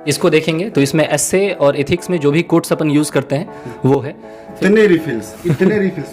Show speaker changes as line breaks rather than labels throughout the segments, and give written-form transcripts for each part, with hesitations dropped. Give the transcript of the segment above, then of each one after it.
इसको देखेंगे तो इसमें एस्से और एथिक्स में जो भी कोट्स अपन यूज़ करते हैं वो है।
इतने रिफिल्स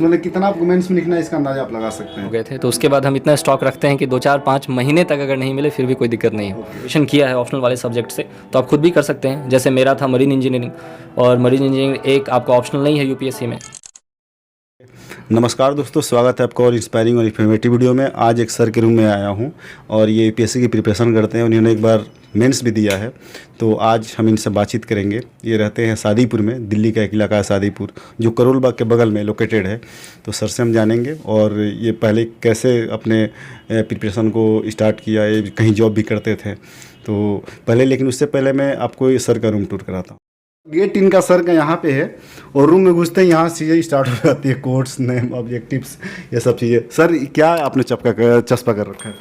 मतलब कितना आपको मेंस में लिखना है इसका अंदाजा आप लगा सकते हैं।
हो गए थे तो उसके बाद हम इतना स्टॉक रखते हैं कि 2-4-5 महीने तक अगर नहीं मिले फिर भी कोई दिक्कत नहीं है। ट्यूशन किया है ऑप्शनल वाले सब्जेक्ट से तो आप खुद भी कर सकते हैं। जैसे मेरा था मरीन इंजीनियरिंग, और मरीन इंजीनियरिंग एक आपका ऑप्शनल नहीं है यूपीएससी में।
नमस्कार दोस्तों, स्वागत है आपका और इंस्पायरिंग और इन्फॉर्मेटिव वीडियो में। आज एक सर के रूम में आया हूं और ये यूपीएससी की प्रिपरेशन करते हैं। उन्होंने एक बार मेंस भी दिया है, तो आज हम इनसे बातचीत करेंगे। ये रहते हैं सादीपुर में, दिल्ली का एक इलाका है सादीपुर, जो करोल बाग के बगल में लोकेटेड है। तो सर से हम जानेंगे और ये पहले कैसे अपने प्रिपरेशन को स्टार्ट किया, ये कहीं जॉब भी करते थे तो पहले। लेकिन उससे पहले मैं आपको ये सर का रूम टूर कराता हूँ। गेट इनका सर का यहाँ पे है और रूम में घुसते ही यहाँ चीज़ें स्टार्ट हो जाती है, कोड्स, नेम, ऑब्जेक्टिव्स, ये सब चीज़ें। सर क्या आपने चस्पा कर रखा है?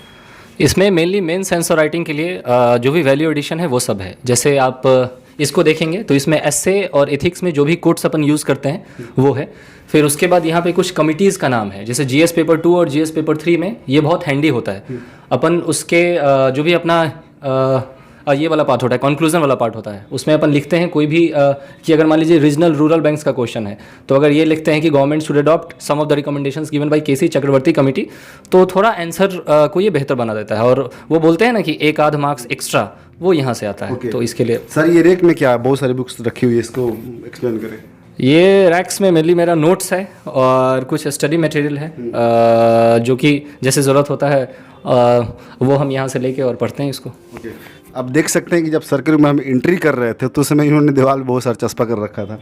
इसमें मेनली मेन सेंस और राइटिंग के लिए जो भी वैल्यू एडिशन है वो सब है। जैसे आप इसको देखेंगे तो इसमें एस्से और एथिक्स में जो भी कोट्स अपन यूज़ करते हैं वो है। फिर उसके बाद यहाँ पे कुछ कमिटीज़ का नाम है, जैसे जीएस पेपर 2 और जीएस पेपर 3 में ये बहुत हैंडी होता है। अपन उसके जो भी अपना ये वाला पार्ट होता है, कंक्लूजन वाला पार्ट होता है, उसमें अपन लिखते हैं कोई भी कि अगर मान लीजिए रीजनल रूरल बैंक्स का क्वेश्चन है तो अगर ये लिखते हैं कि government should adopt some of the recommendations given by KC Chakravarty committee, तो थोड़ा आंसर को ये बेहतर बना देता है। और वो बोलते हैं ना कि एक आध मार्क्स एक्स्ट्रा, वो यहाँ से आता है। तो इसके लिए
सर ये रेक में क्या बहुत सारी बुक्स रखी हुई है, इसको एक्सप्लेन करें।
ये रैक्स में मेनली मेरा नोट्स है और कुछ स्टडी मटेरियल है जो कि जैसे ज़रूरत होता है वो हम यहाँ से लेके और पढ़ते हैं इसको।
अब देख सकते हैं कि जब सर के रूम में हम एंट्री कर रहे थे तो उस समय इन्होंने दीवार बहुत सारा चस्पा कर रखा था,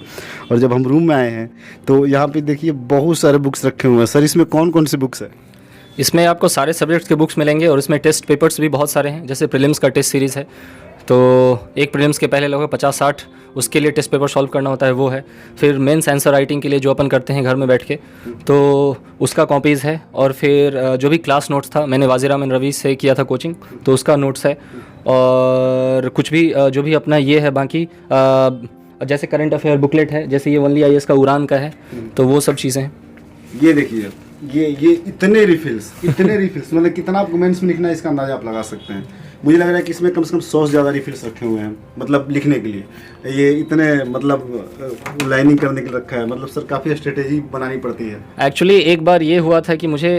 और जब हम रूम में आए हैं तो यहाँ पे देखिए बहुत सारे बुक्स रखे हुए हैं। सर इसमें कौन कौन सी बुक्स है?
इसमें आपको सारे सब्जेक्ट्स के बुक्स मिलेंगे और इसमें टेस्ट पेपर्स भी बहुत सारे हैं। जैसे प्रीलिम्स का टेस्ट सीरीज़ है, तो एक प्रीलिम्स के पहले लगभग 50-60 उसके लिए टेस्ट पेपर सॉल्व करना होता है, वो है। फिर मेंस आंसर राइटिंग के लिए जो अपन करते हैं घर में बैठ के, तो उसका कॉपीज़ है। और फिर जो भी क्लास नोट्स था, मैंने वाजिर अहमद रवी से किया था कोचिंग, तो उसका नोट्स है। और कुछ भी जो भी अपना ये है बाकी जैसे करंट अफेयर बुकलेट है, जैसे ये ओनली आईएएस का उड़ान का है, तो वो सब चीज़ें हैं।
ये देखिए, ये इतने रिफिल्स मतलब कितना आपको मेंस में लिखना है इसका अंदाजा आप लगा सकते हैं। मुझे लग रहा है कि इसमें कम से कम 100 से ज़्यादा रिफिल्स रखे हुए हैं, मतलब लिखने के लिए। ये इतने मतलब लाइनिंग करने के लिए रखा है, मतलब सर काफ़ी स्ट्रेटेजी बनानी पड़ती है।
एक्चुअली एक बार ये हुआ था कि मुझे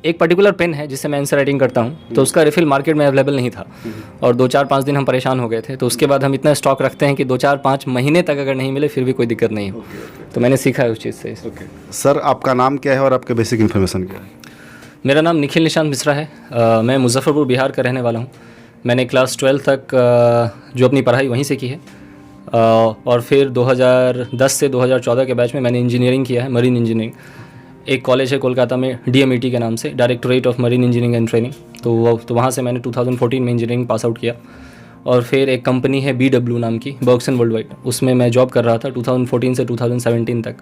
एक पर्टिकुलर पेन है जिससे मैं आंसर राइटिंग करता हूँ, तो उसका रिफिल मार्केट में अवेलेबल नहीं था और 2-4-5 दिन हम परेशान हो गए थे। तो उसके बाद हम इतना स्टॉक रखते हैं कि 2-4-5 महीने तक अगर नहीं मिले फिर भी कोई दिक्कत नहीं हो। तो मैंने सीखा है उस चीज़ से।
सर आपका नाम क्या है और आपके बेसिक इन्फॉर्मेशन क्या है?
मेरा नाम निखिल निशांत मिश्रा है। मैं मुजफ्फरपुर बिहार का रहने वाला हूँ। मैंने क्लास 12 तक जो अपनी पढ़ाई वहीं से की है, और फिर 2010 से 2014 के बैच में मैंने इंजीनियरिंग किया है, मरीन इंजीनियरिंग। एक कॉलेज है कोलकाता में डीएमईटी के नाम से, directorate of marine engineering and training, तो वहाँ से मैंने 2014 में इंजीनियरिंग पास आउट किया। और फिर एक कंपनी है BW नाम की, बर्गसन वर्ल्ड वाइड, उसमें मैं जॉब कर रहा था 2014 से 2017 तक।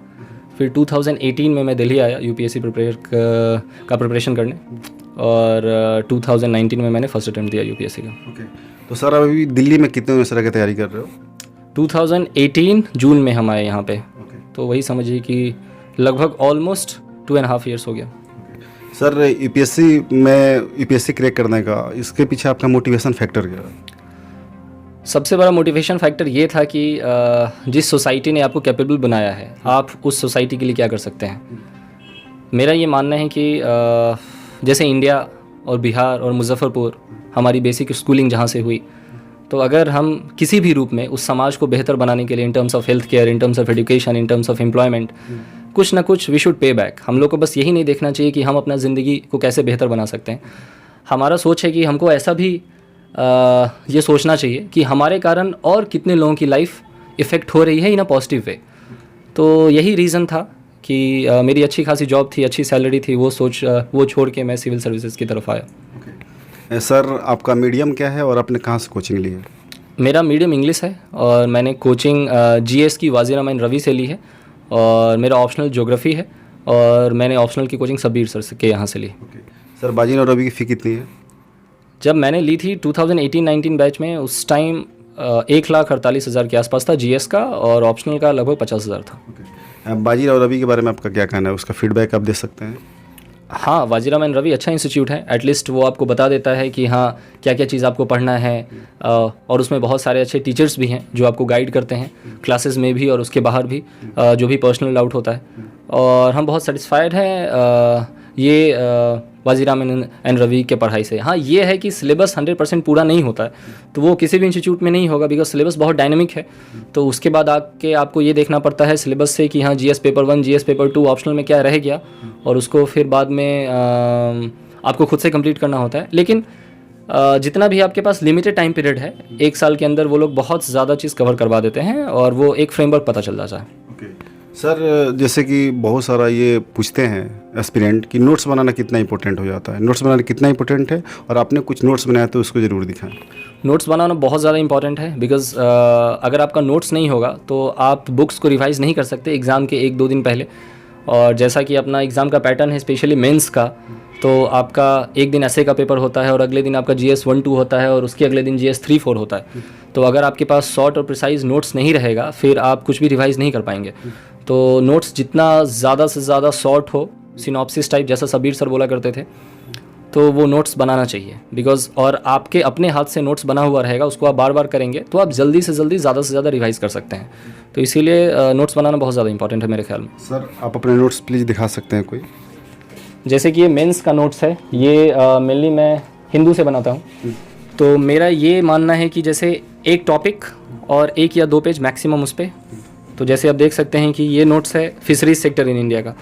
फिर 2018 में मैं दिल्ली आया यूपीएससी का प्रिपरेशन करने, और 2019 में मैंने फर्स्ट अटेम्प्ट दिया यूपीएससी का।
तो सर अभी दिल्ली में कितने में सर की तैयारी कर रहे हो? 2018
जून में हम आए यहाँ पे, तो वही समझिए कि लगभग ऑलमोस्ट 2.5 ईयर्स हो गया।
सर यूपीएससी क्रैक करने का इसके पीछे आपका मोटिवेशन फैक्टर क्या है?
सबसे बड़ा मोटिवेशन फैक्टर ये था कि जिस सोसाइटी ने आपको कैपेबल बनाया है, आप उस सोसाइटी के लिए क्या कर सकते हैं। मेरा ये मानना है कि जैसे इंडिया और बिहार और मुजफ्फरपुर हमारी बेसिक स्कूलिंग जहाँ से हुई, तो अगर हम किसी भी रूप में उस समाज को बेहतर बनाने के लिए, in terms of health care, in terms of education, in terms of employment, कुछ ना कुछ वी शुड पे बैक। हम लोग को बस यही नहीं देखना चाहिए कि हम अपना ज़िंदगी को कैसे बेहतर बना सकते हैं। हमारा सोच है कि हमको ऐसा भी ये सोचना चाहिए कि हमारे कारण और कितने लोगों की लाइफ इफ़ेक्ट हो रही है इन अ पॉजिटिव वे। तो यही रीज़न था कि मेरी अच्छी खासी जॉब थी, अच्छी सैलरी थी, वो छोड़ के मैं सिविल सर्विसेज की तरफ आया।
सर आपका मीडियम क्या है और आपने कहाँ से कोचिंग ली है?
मेरा मीडियम इंग्लिश है और मैंने कोचिंग जीएस की वाजिर अहमद रवी से ली है, और मेरा ऑप्शनल ज्योग्राफी है, और मैंने ऑप्शनल की कोचिंग सबीर सर के यहाँ से ली।
सर वाजिर और रवी की फ़ी कितनी है?
जब मैंने ली थी 2018-19 बैच में, उस टाइम 1,48,000 के आसपास था जीएस का, और ऑप्शनल का लगभग 50,000 था।
बाजी और रवि के बारे में आपका क्या कहना है, उसका फीडबैक आप दे सकते हैं?
हाँ, वाजीराम एंड रवि अच्छा इंस्टीट्यूट है। एटलीस्ट वो आपको बता देता है कि हाँ क्या क्या चीज़ आपको पढ़ना है, और उसमें बहुत सारे अच्छे टीचर्स भी हैं जो आपको गाइड करते हैं क्लासेस में भी और उसके बाहर भी, जो भी पर्सनल डाउट होता है। और हम बहुत सेटिस्फाइड हैं ये वाजीराम एंड रवि के पढ़ाई से। हाँ, ये है कि सिलेबस 100% पूरा नहीं होता है, तो वो किसी भी इंस्टीट्यूट में नहीं होगा, बिकॉज सिलेबस बहुत डायनेमिक है। तो उसके बाद आके आपको ये देखना पड़ता है सिलेबस से कि हाँ GS paper 1 GS paper 2 optional में क्या रह गया, और उसको फिर बाद में आपको खुद से कंप्लीट करना होता है। लेकिन जितना भी आपके पास लिमिटेड टाइम पीरियड है, 1 साल के अंदर वो लोग बहुत ज़्यादा चीज़ कवर करवा देते हैं और वो एक फ्रेमवर्क पता चल जाता है।
सर, जैसे कि बहुत सारा ये पूछते हैं एस्पिरेंट कि नोट्स बनाना कितना इंपॉर्टेंट हो जाता है, नोट्स बनाना कितना इंपॉर्टेंट है, और आपने कुछ नोट्स बनाया तो उसको ज़रूर दिखाएं।
नोट्स बनाना बहुत ज़्यादा इंपॉर्टेंट है, बिकॉज अगर आपका नोट्स नहीं होगा तो आप बुक्स को रिवाइज़ नहीं कर सकते एग्ज़ाम के 1-2 दिन पहले। और जैसा कि अपना एग्ज़ाम का पैटर्न है स्पेशली मेंस का, तो आपका एक दिन ऐसे का पेपर होता है और अगले दिन आपका GS 1-2 होता है और उसके अगले दिन GS 3-4 होता है। तो अगर आपके पास शॉर्ट और प्रिसाइज नोट्स नहीं रहेगा फिर आप कुछ भी रिवाइज़ नहीं कर पाएंगे। तो नोट्स जितना ज़्यादा से ज़्यादा शॉर्ट हो, सिनॉप्सिस टाइप जैसा सबीर सर बोला करते थे, तो वो नोट्स बनाना चाहिए। बिकॉज और आपके अपने हाथ से नोट्स बना हुआ रहेगा, उसको आप बार बार करेंगे तो आप जल्दी से जल्दी ज़्यादा से ज़्यादा रिवाइज़ कर सकते हैं। तो इसीलिए नोट्स बनाना बहुत ज़्यादा इंपॉर्टेंट है मेरे ख्याल में।
सर, आप अपने नोट्स प्लीज़ दिखा सकते हैं कोई?
जैसे कि ये मेंस का नोट्स है, ये मेनली मैं हिंदू से बनाता हूँ। तो मेरा ये मानना है कि जैसे एक टॉपिक और 1 या 2 पेज मैक्सिमम उस पर। तो जैसे आप देख सकते हैं कि ये नोट्स है फिशरीज सेक्टर इन इंडिया का,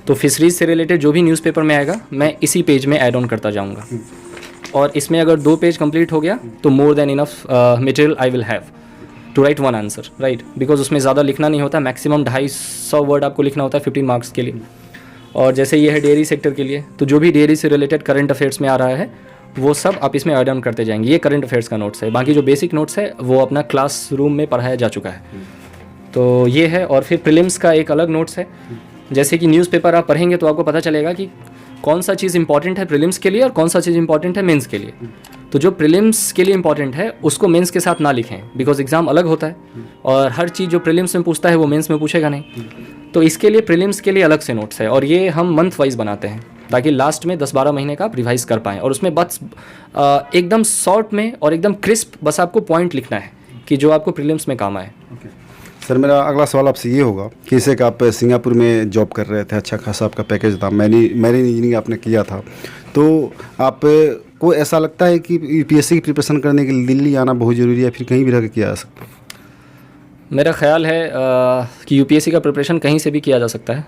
तो फिशरीज से रिलेटेड जो भी न्यूज़पेपर में आएगा मैं इसी पेज में ऐड ऑन करता जाऊँगा। और इसमें अगर 2 पेज कंप्लीट हो गया तो more than enough material I will have to write 1 answer, right. Because उसमें ज़्यादा लिखना नहीं होता, मैक्सिमम 250 वर्ड आपको लिखना होता है 15 मार्क्स के लिए। और जैसे ये है डेयरी सेक्टर के लिए, तो जो भी डेयरी से रिलेटेड करंट अफेयर्स में आ रहा है वो सब आप इसमें ऐड ऑन करते जाएंगे। ये करंट अफेयर्स का नोट्स है, बाकी जो बेसिक नोट्स है वो अपना क्लास रूम में पढ़ाया जा चुका है। तो ये है। और फिर प्रीलिम्स का एक अलग नोट्स है। जैसे कि न्यूज़पेपर आप पढ़ेंगे तो आपको पता चलेगा कि कौन सा चीज़ इंपॉर्टेंट है प्रीलिम्स के लिए और कौन सा चीज़ इंपॉर्टेंट है मेंस के लिए। तो जो प्रीलिम्स के लिए इंपॉर्टेंट है उसको मेंस के साथ ना लिखें, बिकॉज एग्ज़ाम अलग होता है और हर चीज़ जो प्रीलिम्स में पूछता है वो मेंस में पूछेगा नहीं। तो इसके लिए प्रीलिम्स के लिए अलग से नोट्स है, और ये हम मंथ वाइज बनाते हैं ताकि लास्ट में 10-12 महीने का आप रिवाइज़ कर पाएँ। और उसमें बस एकदम शॉर्ट में और एकदम क्रिस्प बस आपको पॉइंट लिखना है कि जो आपको प्रीलिम्स में काम आए।
सर, मेरा अगला सवाल आपसे ये होगा कि जैसे कि आप सिंगापुर में जॉब कर रहे थे, अच्छा खासा आपका पैकेज था, मैरीन इंजीनियरिंग आपने किया था, तो आप को ऐसा लगता है कि UPSC की प्रिपरेशन करने के लिए दिल्ली आना बहुत ज़रूरी है, फिर कहीं भी रह के किया जा सकता है?
मेरा ख्याल है कि UPSC का प्रिपरेशन कहीं से भी किया जा सकता है,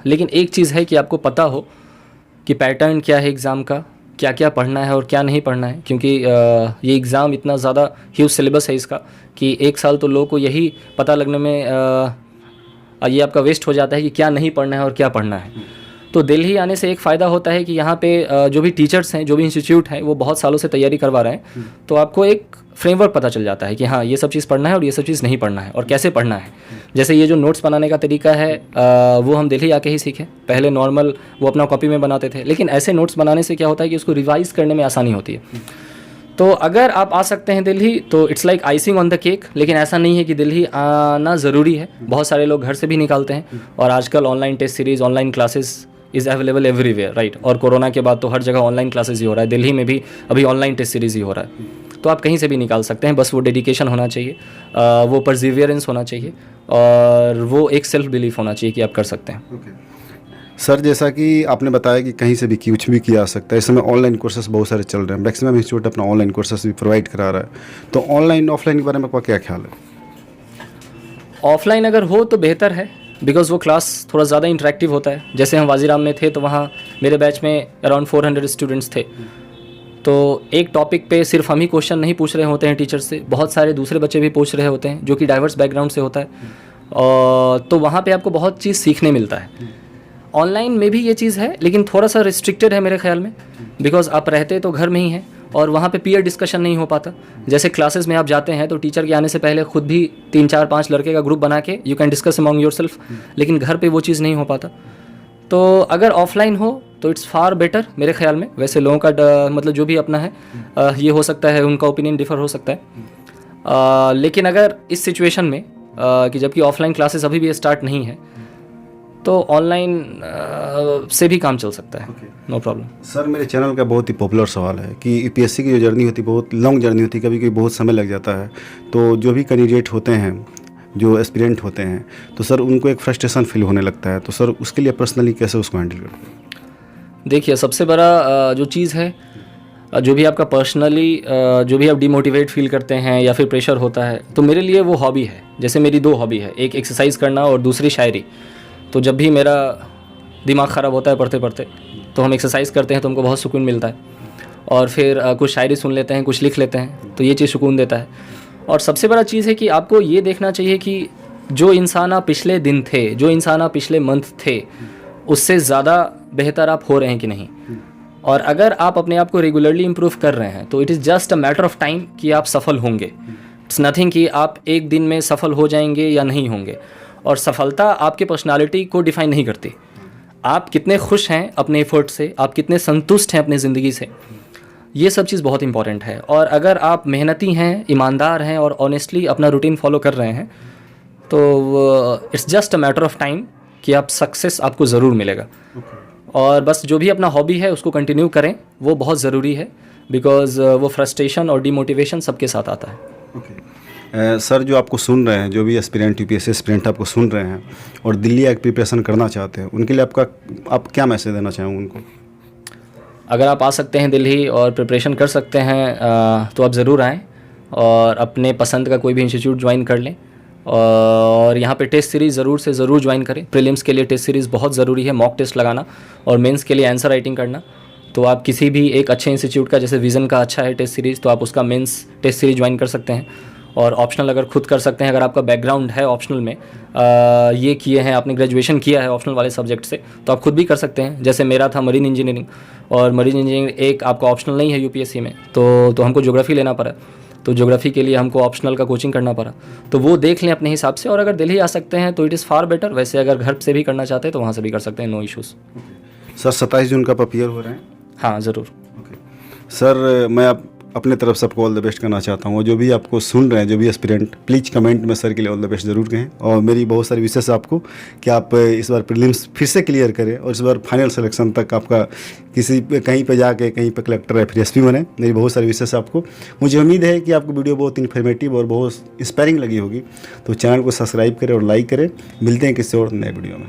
लेकिन एक चीज़ है कि आपको पता हो कि पैटर्न क्या है एग्ज़ाम का, क्या क्या पढ़ना है और क्या नहीं पढ़ना है। क्योंकि ये एग्ज़ाम इतना ज़्यादा ह्यूज सिलेबस है इसका कि 1 साल तो लोगों को यही पता लगने में ये आपका वेस्ट हो जाता है कि क्या नहीं पढ़ना है और क्या पढ़ना है। तो दिल्ली आने से एक फ़ायदा होता है कि यहाँ पे जो भी टीचर्स हैं, जो भी इंस्टीट्यूट हैं, वो बहुत सालों से तैयारी करवा रहे हैं। तो आपको एक फ्रेमवर्क पता चल जाता है कि हाँ ये सब चीज़ पढ़ना है और ये सब चीज़ नहीं पढ़ना है और कैसे पढ़ना है। जैसे ये जो नोट्स बनाने का तरीका है वो हम दिल्ली आके ही सीखे। पहले नॉर्मल वो अपना कॉपी में बनाते थे, लेकिन ऐसे नोट्स बनाने से क्या होता है कि उसको रिवाइज़ करने में आसानी होती है। तो अगर आप आ सकते हैं दिल्ली तो it's like icing on the cake, लेकिन ऐसा नहीं है कि दिल्ली आना ज़रूरी है। बहुत सारे लोग घर से भी निकालते हैं और आजकल online test series, online classes is available everywhere, right. और कोरोना के बाद तो हर जगह ऑनलाइन क्लासेस ही हो रहा है, दिल्ली में भी अभी ऑनलाइन टेस्ट सीरीज़ ही हो रहा है। तो आप कहीं से भी निकाल सकते हैं, बस वो डेडिकेशन होना चाहिए, वो परसिवियरेंस होना चाहिए और वो एक सेल्फ बिलीफ होना चाहिए कि आप कर सकते हैं।
सर, जैसा कि आपने बताया कि कहीं से भी कुछ भी किया जा सकता है, इस समय ऑनलाइन कोर्सेस बहुत सारे चल रहे हैं, मैक्सिमम इंस्टीट्यूट अपना ऑनलाइन कोर्सेस भी प्रोवाइड करा रहा है, तो ऑनलाइन ऑफलाइन के बारे में आपका क्या ख्याल है?
ऑफलाइन अगर हो तो बेहतर है, बिकॉज़ वो क्लास थोड़ा ज़्यादा इंटरेक्टिव होता है। जैसे हम वाजीराम में थे तो वहाँ मेरे बैच में अराउंड 400 स्टूडेंट्स थे, तो एक टॉपिक पे सिर्फ हम ही क्वेश्चन नहीं पूछ रहे होते हैं टीचर से, बहुत सारे दूसरे बच्चे भी पूछ रहे होते हैं जो कि डाइवर्स बैकग्राउंड से होता है। तो वहाँ पे आपको बहुत चीज़ सीखने मिलता है। ऑनलाइन में भी ये चीज़ है, लेकिन थोड़ा सा रिस्ट्रिक्टेड है मेरे ख्याल में, बिकॉज आप रहते तो घर में ही हैं और वहाँ पे पीयर डिस्कशन नहीं हो पाता। जैसे क्लासेस में आप जाते हैं तो टीचर के आने से पहले खुद भी 3-4-5 लड़के का ग्रुप बना के you can discuss among yourself, लेकिन घर पे वो चीज़ नहीं हो पाता। तो अगर ऑफलाइन हो तो इट्स फार बेटर मेरे ख्याल में। वैसे लोगों का मतलब जो भी अपना है ये हो सकता है, उनका ओपिनियन डिफर हो सकता है, लेकिन अगर इस सिचुएशन में कि जबकि ऑफलाइन क्लासेस अभी भी स्टार्ट नहीं है, तो ऑनलाइन से भी काम चल सकता है, नो प्रॉब्लम।
सर मेरे चैनल का बहुत ही पॉपुलर सवाल है कि यूपीएससी की जो जर्नी होती है बहुत लॉन्ग जर्नी होती है, कभी कभी बहुत समय लग जाता है। तो जो भी कैंडिडेट होते हैं, जो एस्पिरेंट होते हैं, तो सर उनको एक फ्रस्ट्रेशन फील होने लगता है। तो सर उसके लिए पर्सनली कैसे उसको हैंडल करते हैं?
देखिए, सबसे बड़ा जो चीज़ है, जो भी आपका पर्सनली जो भी आप डिमोटिवेट फील करते हैं या फिर प्रेशर होता है, तो मेरे लिए वो हॉबी है। जैसे मेरी 2 हॉबी है, एक एक्सरसाइज करना और दूसरी शायरी। तो जब भी मेरा दिमाग ख़राब होता है पढ़ते पढ़ते, तो हम एक्सरसाइज करते हैं तो हमको बहुत सुकून मिलता है, और फिर कुछ शायरी सुन लेते हैं, कुछ लिख लेते हैं, तो ये चीज़ सुकून देता है। और सबसे बड़ा चीज़ है कि आपको ये देखना चाहिए कि जो इंसान आप पिछले दिन थे, जो इंसान आप पिछले मंथ थे, उससे ज़्यादा बेहतर आप हो रहे हैं कि नहीं। और अगर आप अपने आप को रेगुलरली इम्प्रूव कर रहे हैं तो it is just a matter of time कि आप सफल होंगे। इट्स नथिंग कि आप एक दिन में सफल हो जाएंगे या नहीं होंगे। और सफलता आपके पर्सनालिटी को डिफाइन नहीं करती। आप कितने खुश हैं अपने एफर्ट से, आप कितने संतुष्ट हैं अपनी ज़िंदगी से, ये सब चीज़ बहुत इंपॉर्टेंट है। और अगर आप मेहनती हैं, ईमानदार हैं और ऑनेस्टली अपना रूटीन फॉलो कर रहे हैं, तो it's just a matter of time कि आप सक्सेस आपको ज़रूर मिलेगा। और बस जो भी अपना हॉबी है उसको कंटिन्यू करें, वो बहुत ज़रूरी है, बिकॉज़ वो फ्रस्ट्रेशन और डिमोटिवेशन सबके साथ आता है।
सर जो आपको सुन रहे हैं, जो भी एस्पिरेंट यूपीएससी एस्पिरेंट आपको सुन रहे हैं और दिल्ली की प्रिपरेशन करना चाहते हैं, उनके लिए आप क्या मैसेज देना चाहेंगे उनको?
अगर आप आ सकते हैं दिल्ली और प्रिपरेशन कर सकते हैं तो आप ज़रूर आएँ और अपने पसंद का कोई भी इंस्टीट्यूट ज्वाइन कर लें। और यहाँ पे टेस्ट सीरीज़ ज़रूर से ज़रूर ज्वाइन करें। प्रीलिम्स के लिए टेस्ट सीरीज़ बहुत ज़रूरी है, मॉक टेस्ट लगाना, और मेंस के लिए आंसर राइटिंग करना। तो आप किसी भी एक अच्छे इंस्टीट्यूट का, जैसे विज़न का अच्छा है टेस्ट सीरीज़, तो आप उसका मेंस टेस्ट सीरीज़ ज्वाइन कर सकते हैं। और ऑप्शनल अगर खुद कर सकते हैं, अगर आपका बैकग्राउंड है ऑप्शनल में, ये किए हैं, आपने ग्रेजुएशन किया है ऑप्शनल वाले सब्जेक्ट से, तो आप खुद भी कर सकते हैं। जैसे मेरा था मरीन इंजीनियरिंग, और मरीन इंजीनियरिंग एक आपका ऑप्शनल नहीं है यूपीएससी में, तो हमको ज्योग्राफी लेना पड़ा, तो ज्योग्राफी के लिए हमको ऑप्शनल का कोचिंग करना पड़ा। तो वो देख लें अपने हिसाब से, और अगर दिल्ली आ सकते हैं तो इट इज़ फार बेटर। वैसे अगर घर से भी करना चाहते हैं तो वहाँ से भी कर सकते हैं, नो इश्यूज़।
सर 27 जून का आप अपीयर हो रहे हैं?
हाँ ज़रूर।
सर मैं अपने तरफ से आपको ऑल द बेस्ट करना चाहता हूँ। जो भी आपको सुन रहे हैं, जो भी एस्पिरेंट, प्लीज़ कमेंट में सर के लिए ऑल द बेस्ट ज़रूर कहें। और मेरी बहुत सारी विशेष आपको कि आप इस बार प्रीलिम्स फिर से क्लियर करें और इस बार फाइनल सिलेक्शन तक आपका कहीं पे जाके कहीं पे कलेक्टर या फिर एसपी बने। मेरी बहुत सारी विशेष आपको। मुझे उम्मीद है कि आपको वीडियो बहुत इन्फॉर्मेटिव और बहुत इंस्पायरिंग लगी होगी। तो चैनल को सब्सक्राइब करें और लाइक करें। मिलते हैं किसी और नए वीडियो में।